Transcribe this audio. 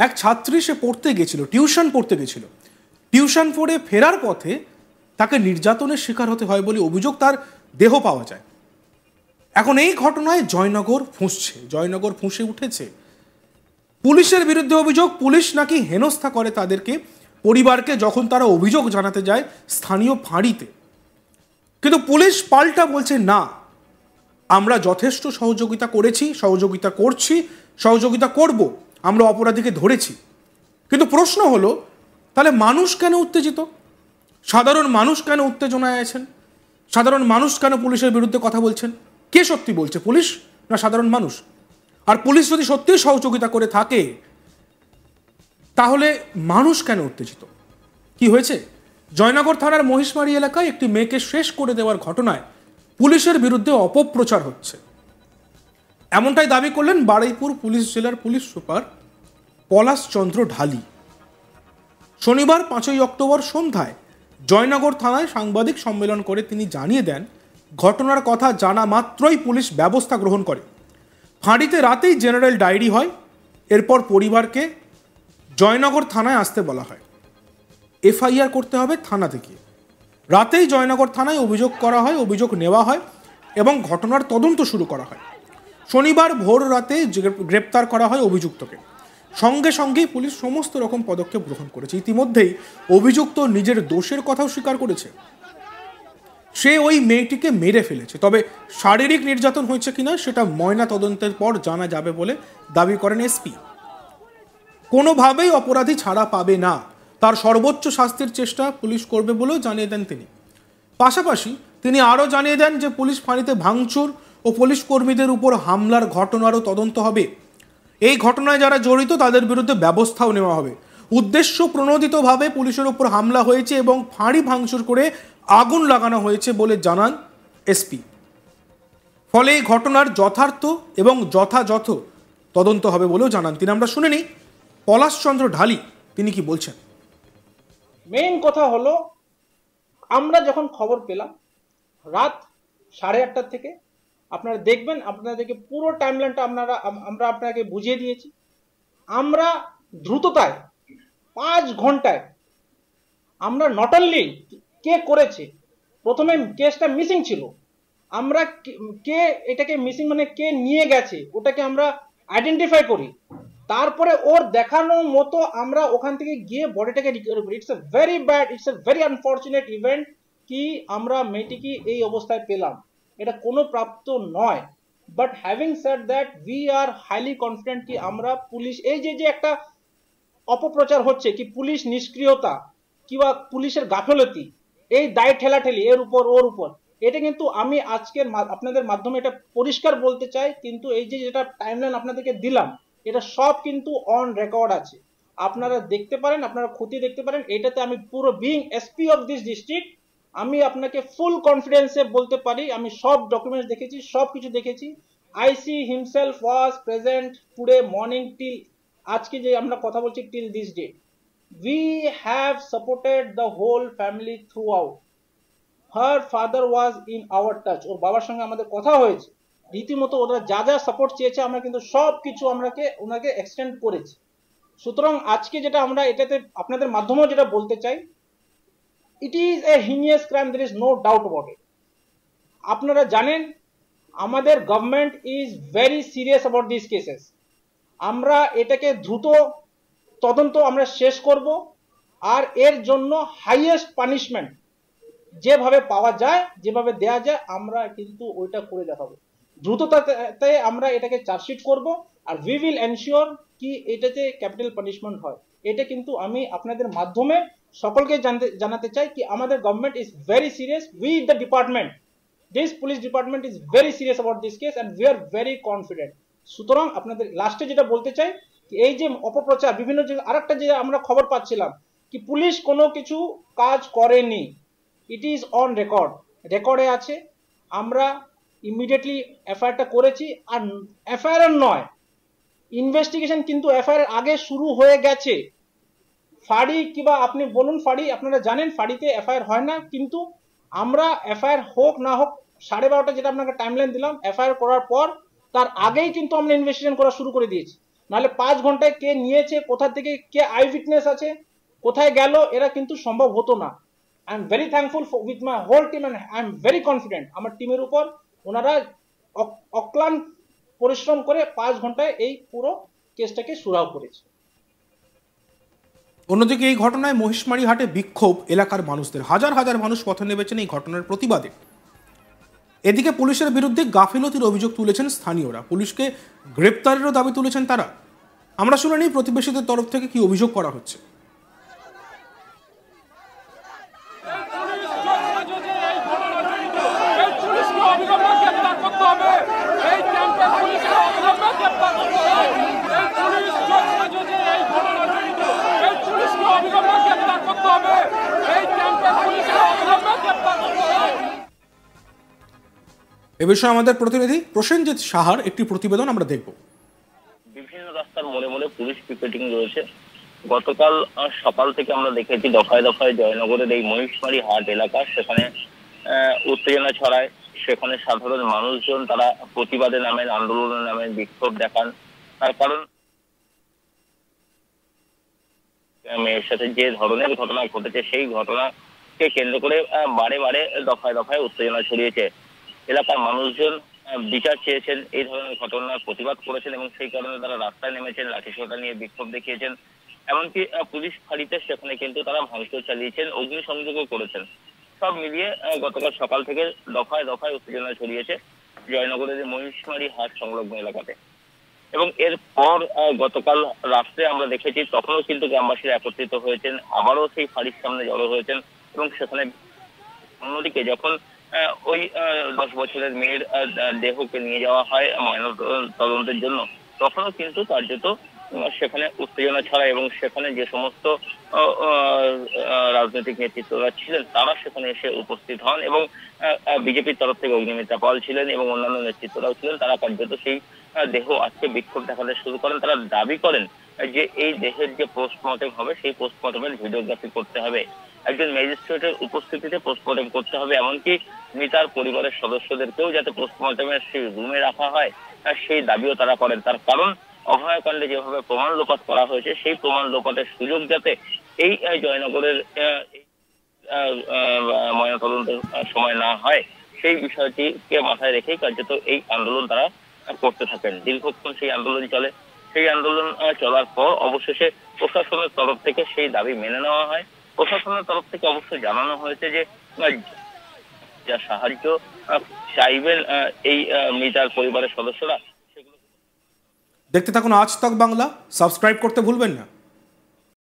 এক ছাত্রী সে পড়তে গেছিল, টিউশন পড়তে গেছিল, টিউশন পড়ে ফেরার পথে তাকে নির্যাতনের শিকার হতে হয় বলে অভিযোগ, তার দেহ পাওয়া যায়। এখন এই ঘটনায় জয়নগর ফুঁসে উঠেছে। পুলিশের বিরুদ্ধে অভিযোগ, পুলিশ নাকি হেনস্থা করে তাদেরকে, পরিবারকে, যখন তারা অভিযোগ জানাতে যায় স্থানীয় ফাঁড়িতে। কিন্তু পুলিশ পাল্টা বলছে, না, আমরা যথেষ্ট সহযোগিতা করেছি, সহযোগিতা করছি, সহযোগিতা করব, আমরা অপরাধীকে ধরেছি। কিন্তু প্রশ্ন হলো, তাহলে মানুষ কেন উত্তেজিত? সাধারণ মানুষ কেন উত্তেজনায় আছেন? সাধারণ মানুষ কেন পুলিশের বিরুদ্ধে কথা বলছেন? কে সত্যি বলছে, পুলিশ না সাধারণ মানুষ? আর পুলিশ যদি সত্যিই সহযোগিতা করে থাকে, তাহলে মানুষ কেন উত্তেজিত? কি হয়েছে? জয়নগর থানার মহিষমারি এলাকায় একটি মেয়েকে শেষ করে দেওয়ার ঘটনায় পুলিশের বিরুদ্ধে অপপ্রচার হচ্ছে, এমনটাই দাবি করলেন বারুইপুর পুলিশ জেলার পুলিশ সুপার পলাশ চন্দ্র ঢালি। শনিবার 5ই অক্টোবর সন্ধ্যায় জয়নগর থানায় সাংবাদিক সম্মেলন করে তিনি জানিয়ে দেন, ঘটনার কথা জানা মাত্রই পুলিশ ব্যবস্থা গ্রহণ করে। ফাঁড়িতে রাতেই জেনারেল ডায়েরি হয়, এরপর পরিবারকে জয়নগর থানায় আসতে বলা হয়। এফআইআর করতে হবে থানা থেকে। রাতেই জয়নগর থানায় অভিযোগ করা হয়, অভিযোগ নেওয়া হয় এবং ঘটনার তদন্ত শুরু করা হয়। শনিবার ভোর রাতে গ্রেপ্তার করা হয় অভিযুক্তকে। সঙ্গে সঙ্গেই পুলিশ সমস্ত রকম পদক্ষেপ গ্রহণ করেছে। ইতিমধ্যেই অভিযুক্ত নিজের দোষের কথাও স্বীকার করেছে, সে ওই মেয়েটিকে মেরে ফেলেছে। তবে শারীরিক নির্যাতন হয়েছে কিনা সেটা ময়না তদন্তের পর জানা যাবে বলে দাবি করেন এসপি। কোনোভাবেই অপরাধী ছাড়া পাবে না, তার সর্বোচ্চ শাস্তির চেষ্টা পুলিশ করবে বলেও জানিয়ে দেন তিনি। পাশাপাশি তিনি আরও জানিয়ে দেন যে পুলিশ ফাঁড়িতে ভাঙচুর ও পুলিশ কর্মীদের উপর হামলার ঘটনারও তদন্ত হবে। এই ঘটনায় যারা জড়িত তাদের বিরুদ্ধে ব্যবস্থাও নেওয়া হবে। উদ্দেশ্য প্রণোদিতভাবে পুলিশের উপর হামলা হয়েছে এবং ফাঁড়ি ভাঙচুর করে আগুন লাগানো হয়েছে বলে জানান এসপি। ফলে এই ঘটনার যথার্থ এবং যথাযথ তদন্ত হবে বলেও জানান তিনি। আমরা শুনে নিই পলাশ চন্দ্র ঢালি তিনি কি বলছেন। মেইন কথা হলো, আমরা যখন খবর পেলাম রাত 8:30 থেকে, আপনারা দেখবেন, আপনাদেরকে পুরো টাইমলাইনটা আমরা আপনাকে বুঝিয়ে দিয়েছি। আমরা দ্রুততায় 5 ঘন্টায় আমরা নট অনলি কে করেছে, প্রথমে কেসটা মিসিং ছিল, আমরা কে এটাকে মিসিং মানে কে নিয়ে গেছে ওটাকে আমরা আইডেন্টিফাই করি, তারপরে ওর দেখানো মতো আমরা ওখান থেকে গিয়ে বডিটাকে রিকভার করি। It's a very bad, it's a very unfortunate event কি আমরা মেয়েটিকে এই অবস্থায় পেলাম, এটা কোনো প্রাপ্ত নয়। But having said that, we are highly confident কি আমরা পুলিশ, এই যে একটা অপপ্রচার হচ্ছে কি পুলিশ নিষ্ক্রিয়তা কিংবা পুলিশের গাফলতি, এই দায় ঠেলাঠেলি এর উপর ওর উপর, এটা কিন্তু আমি আজকের আপনাদের মাধ্যমে এটা পরিষ্কার বলতে চাই। কিন্তু এই যে যেটা টাইমলাইন আপনাদেরকে দিলাম, এটা সব কিন্তু অন রেকর্ড আছে, আপনারা দেখতে পারেন, আপনারা ক্ষতি দেখতে পারেন। এটাতে আমি পুরো being SP of this district, আমি আপনাকে ফুল কনফিডেন্সে বলতে পারি, আমি সব ডকুমেন্টস দেখেছি, সব কিছু দেখেছি। IC himself was present today morning till আজকে যে আমরা কথা বলছি till this day. We have supported the whole family throughout. Her father was in our touch. ওর বাবার সঙ্গে আমাদের কথা হয়েছে, রীতিমতো ওরা যা যা সাপোর্ট চেয়েছে আমরা কিন্তু সব কিছু ওনাকে এক্সটেন্ড করেছি। সুতরাং আজকে যেটা আমরা এটাতে আপনাদের মাধ্যমেও যেটা বলতে চাই, it is a heinous crime, there is no doubt about it. আপনারা জানেন আমাদের government is very serious about this cases. আমরা এটাকে দ্রুত তদন্ত আমরা শেষ করব, আর এর জন্য হাইয়েস্ট পানিশমেন্ট যেভাবে পাওয়া যায়, যেভাবে দেয়া যায়, আমরা কিন্তু ওইটা করে দেখাবো। দ্রুততাতে আমরা এটাকে চার্জশিট করব, আর উই উইল এনশিওর কি এটাতে ক্যাপিটাল পানিশমেন্ট হয়। এটা কিন্তু আমি আপনাদের মাধ্যমে সকলকে জানাতে চাই কি আমাদের government is very serious, we the department, this police department is very serious about this case and we are very confident. সুতরাং আপনাদের লাস্টে যেটা বলতে চাই, এই যে অপপ্রচার বিভিন্ন যে আরেকটা যে আমরা খবর পাচ্ছিলাম কি পুলিশ কোনো কিছু কাজ করেনি, ইট ইজ অন রেকর্ড, রেকর্ডে আছে। আমরা ইমিডিয়েটলি এফআইআরটা করেছি, আর এফআইআর নয় ইনভেস্টিগেশন কিন্তু এফআইআর আগে শুরু হয়ে গেছে। ফাঁড়ি কিংবা আপনি বলুন ফাঁড়ি, আপনারা জানেন ফাঁড়িতে এফআইআর হয় না, কিন্তু আমরা এফআইআর হোক না হোক 12:30 যেটা আপনাকে টাইমলাইন দিলাম, এফআইআর করার পর তার আগেই কিন্তু আমরা ইনভেস্টিগেশন করা শুরু করে দিয়েছি। নাহলে 5 ঘন্টায় কে নিয়েছে, কোথা থেকে, কে আই উইটনেস আছে, কোথায় গেল, এরা কিন্তু সম্ভব হতো না। I am very thankful with my whole team and I am very confident আমার টিমের উপর। ওনারা অক্লান্ত পরিশ্রম করে 5 ঘন্টায় এই পুরো কেসটাকে সুরাহ করেছে। অন্যদিকে এই ঘটনায় মহিষমারি হাটে বিক্ষোভ এলাকার মানুষদের, হাজার হাজার মানুষ পথে নেমেছেন এই ঘটনার প্রতিবাদে। এদিকে পুলিশের বিরুদ্ধে গাফিলতির অভিযোগ তুলেছেন স্থানীয়রা, পুলিশকে গ্রেপ্তারেরও দাবি তুলেছেন তারা। আমরা শুনে নিই প্রতিবেশীদের তরফ থেকে কি অভিযোগ করা হচ্ছে। এ বিষয়ে আমাদের প্রতিনিধি প্রসেনজিৎ সাহার একটি প্রতিবেদন আমরা দেখব। বিভিন্ন রাস্তার মোড়ে মোড়ে পুলিশ পিকেটিং রয়েছে। গতকাল সকাল থেকে আমরা দেখেছি দফায় দফায় জয়নগরের এই মহিষমারি হাট এলাকা, সেখানে উত্তেজনা ছড়ায়। সেখানে সাধারণ মানুষজন তারা প্রতিবাদে নামেন, আন্দোলনে নামেন, বিক্ষোভ দেখান। তার কারণ মেয়ের সাথে যে ধরনের ঘটনা ঘটেছে সেই ঘটনাকে কেন্দ্র করে বারে বারে দফায় দফায় উত্তেজনা ছড়িয়েছে। এলাকার মানুষজন বিচার চেয়েছেন, এই ধরনের ঘটনার প্রতিবাদ করেছেন এবং সেই কারণে তারা রাস্তায় নেমেছেন, লাঠিসোঁটা নিয়ে বিক্ষোভ দেখিয়েছেন। এমনকি পুলিশ ফাঁড়িতে সেখানে কিন্তু তারা ভাঙচুর চালিয়েছেন, অগ্নিসংযোগও করেছেন। সব মিলিয়ে গতকাল সকাল থেকে দফায় দফায় উত্তেজনা ছড়িয়েছে জয়নগরের মহিষমারি হাট সংলগ্ন এলাকাতে। এবং এরপর গতকাল রাত্রে আমরা দেখেছি তখনও কিন্তু গ্রামবাসীরা একত্রিত হয়েছেন, আবারও সেই ফাঁড়ির সামনে জড়ো হয়েছেন এবং সেখানে অন্যদিকে যখন ওই 10 বছরের মেয়ের দেহকে নিয়ে যাওয়া হয় ময়নাতদন্তের জন্য, তখনও কিন্তু কার্যত সেখানে উত্তেজনা ছড়ায় এবং সেখানে যে সমস্ত রাজনৈতিক নেতৃত্বরা ছিলেন তারা সেখানে এসে উপস্থিত হন এবং বিজেপির তরফ থেকে অগ্নিমিত্রা পাল ছিলেন এবং অন্যান্য নেতৃত্বরাও ছিলেন। তারা কার্যত সেই দেহ আজকে বিক্ষোভ দেখাতে শুরু করেন। তারা দাবি করেন যে এই দেহের যে পোস্টমর্টেম হবে সেই পোস্টমর্টেমের ভিডিওগ্রাফি করতে হবে, একজন ম্যাজিস্ট্রেটের উপস্থিতিতে পোস্টমর্টেম করতে হবে, এমনকি মৃতার পরিবারের সদস্যদেরকেও যাতে পোস্টমর্টেমের সেই রুমে রাখা হয় সেই দাবিও তারা করেন। তার কারণ অভয়াকাণ্ডে যেভাবে প্রমাণ লোপাট করা হয়েছে সেই প্রমাণ লোপাটের সুযোগ যাতে এই জয়নগরের ময়নাতদন্তের সময় না হয় সেই বিষয়টিকে মাথায় রেখেই কার্যত এই আন্দোলন তারা করতে থাকেন। দীর্ঘক্ষণ সেই আন্দোলন চলে। সেই আন্দোলন চলার পর অবশেষে প্রশাসনের তরফ থেকে সেই দাবি মেনে নেওয়া হয়। প্রশাসনের তরফ থেকে অবশ্যই জানানো হয়েছে যে যা সাহায্য চাইবেন এই মৃতার পরিবারের সদস্যরা। দেখতে থাকুন আজ তক বাংলা, সাবস্ক্রাইব করতে ভুলবেন না।